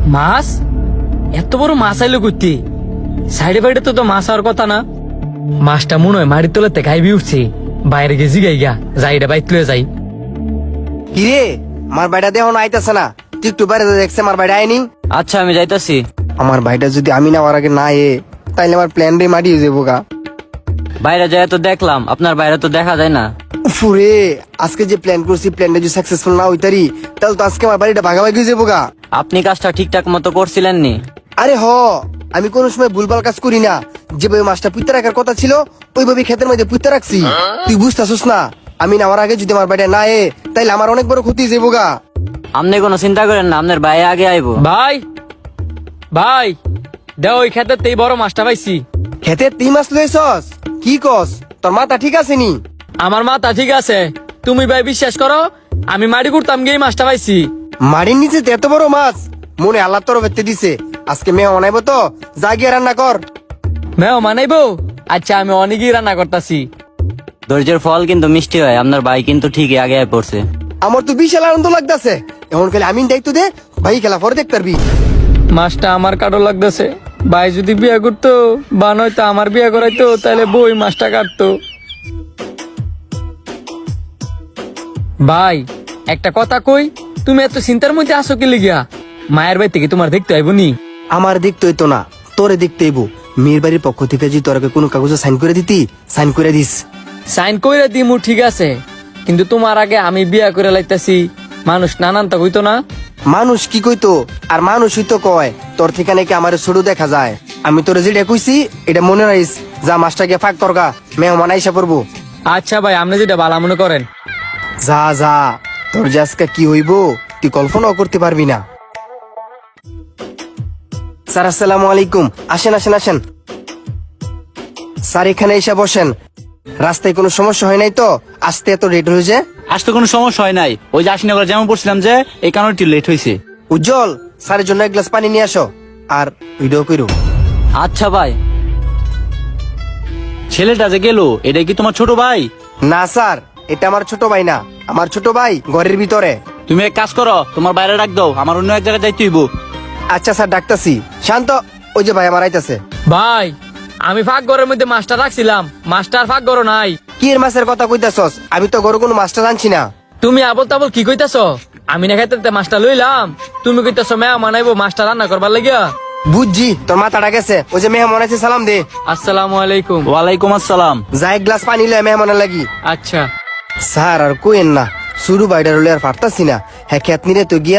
মাছ? এত বড় মাছ আইলো করতে? সাইডে বাইডে তো মাছ হওয়ার কথা না। মাছটা মনে হয় মাটির তলাতে গাইবি উঠছে। বাইরে গেছি গাইগা যাই রে বাইক লয়ে যাই। কিরে আমার ভাইটা দেহ না আইতাছে না, তুই একটু বাইরে দেখছে আমার ভাইটা আইনি। আচ্ছা আমি যাইতাছি। আমার ভাইটা যদি আমি নেওয়ার আগে না তাইলে আমার প্ল্যান রে মাটি হয়ে যাবো গা। বাইরে যায় তো দেখলাম, আপনার বাইরে তো দেখা যায় না। ফুরে আজকে যে প্ল্যান করছি প্ল্যানটা যদি সাকসেসফুল না হইতারি তাহলে তো আজকে আমার বাড়িটা ভাগাভাগি হয়ে যাবো গা। আপনি কাজটা ঠিকঠাক মতো করছিলেন নি? আরে আমি কোন সময় ভুলভাল কাজ করি না। যেভাবে মাছটা পুঁতে রাখার কথা ছিল ওইভাবে ক্ষেতের মধ্যে পুঁতে রাখছি। তুই বুঝতেছিস না, আমি নেওয়ার আগে যদি আমার বাড়িটা না তাইলে আমার অনেক বড় ক্ষতি হয়ে যাবো গা। আপনি কোনো চিন্তা করেন না, আপনার ভাই আগে আইবো। ভাই ভাই দেও ওই খেতেই বড় মাছটা পাইছি। ক্ষেতে তুই মাছ লইছস? কি কস, তোর মাথা ঠিক আছে নি? আমার মাথা ঠিক আছে, তুমি ভাই বিশ্বাস করো আমি মাটি করতাম গিয়ে মাছটা পাইছি। মাটির নিচে তো এত বড় মাছ মনে আল্লাহর তরফে দিছে। আজকে মেয়ে অনাইবো তো, যা গিয়ে রান্না কর। মেও মানাইবো? আচ্ছা আমি অনেকই রান্না করতাছি। ধৈর্যের ফল কিন্তু মিষ্টি হয়, আপনার ভাই কিন্তু ঠিকই আগে আয় পড়ছে। আমার তো বিশাল আনন্দ লাগতেছে। এখন খালি আমি দায়িত্ব দে, ভাই খেলা পরে দেখতে পারবি। মাছটা আমার কাটো লাগতেছে। ভাই যদি বিয়ে করতো বা নয়তো আমার বিয়ে করাইতো তাহলে বই মাছটা কাটতো। ভাই একটা কথা কই, তুমি এত চিন্তার মধ্যে আসো কি লিগিয়া? মায়ের বাড়ি থেকে তোমার দেখতে আইবো নি? আমার দেখতে হইতো না, তোরে দেখতে হইবো। মেয়ের বাড়ির পক্ষ থেকে যদি তোরাকে কোনো কাগজে সাইন করে দিতি, সাইন করে দিস। সাইন কইরা দিমু ঠিক আছে, কিন্তু তোমার আগে আমি বিয়া করে লাইতাছি, মানুষ নানান তা হইতো না? মানুষ কি কইতো আর মানুষই তো কয় তোর থেকে নাকি আমার ছোট দেখা যায়। আমি তোরে যেটা কইছি এটা মনে রাখিস। যা মাছটাকে ফাঁক করগা, মেহমান আইসা পড়বো। আচ্ছা ভাই আপনি যেটা ভালো মনে করেন। যা যা, তোর যে আজকে কি হইব তুই কল্পনাও করতে পারবি না। স্যার আসসালামু আলাইকুম। আসেন আসেন আসেন স্যার, এখানে এসে বসেন। রাস্তায় কোনো সমস্যা হয় নাই তো আসতে এত লেট হয়েছে? আসতে কোনো সমস্যা হয় নাই, ওই যে আশিনগর যেমন পড়ছিলাম যে এই কারণে একটু লেট হয়েছে। উজ্জ্বল, স্যারের জন্য এক গ্লাস পানি নিয়ে আসো আর ভিডিও করো। আচ্ছা ভাই। ছেলেটা যে গেল এটা কি তোমার ছোট ভাই? না স্যার, এটা আমার ছোট ভাই না, আমার ছোট ভাই ঘরের ভিতরে। তুমি এক কাজ করো, তোমার বাইরে ডাক দাও, আমার অন্য এক জায়গায় যাইতে হইব। আচ্ছা স্যার, ডাকতাছি। শান্ত, ওই যে ভাই আমার আইতাছে। ভাই আমি ফাঁক ঘরের মধ্যে মাছটা রাখছিলাম, মাছটার ফাঁক ঘর নাই। কি এর মাছের কথা কইতাছস? আমি তো ঘরে কোনো মাছটা আনছি না। তুমি আবল তাবল কি কইতাছ? আমি না খাইতে মাছটা লইলাম, তুমি কইতাছ মেয়া মানাইবো মাছটা রান্না করবার লাগিয়া। বুঝছি তোর মাথাটা গেছে। ওই যে মেহমান আছে, সালাম দে। আসসালামু আলাইকুম। ওয়ালাইকুম আসসালাম। যা এক গ্লাস পানি লয় মেহমানের লাগি। আচ্ছা স্যার আর কোয়েন না, শুরু বাইডার হলে আর পারতাছি না। হ্যাঁ খেত নিরে তো গিয়া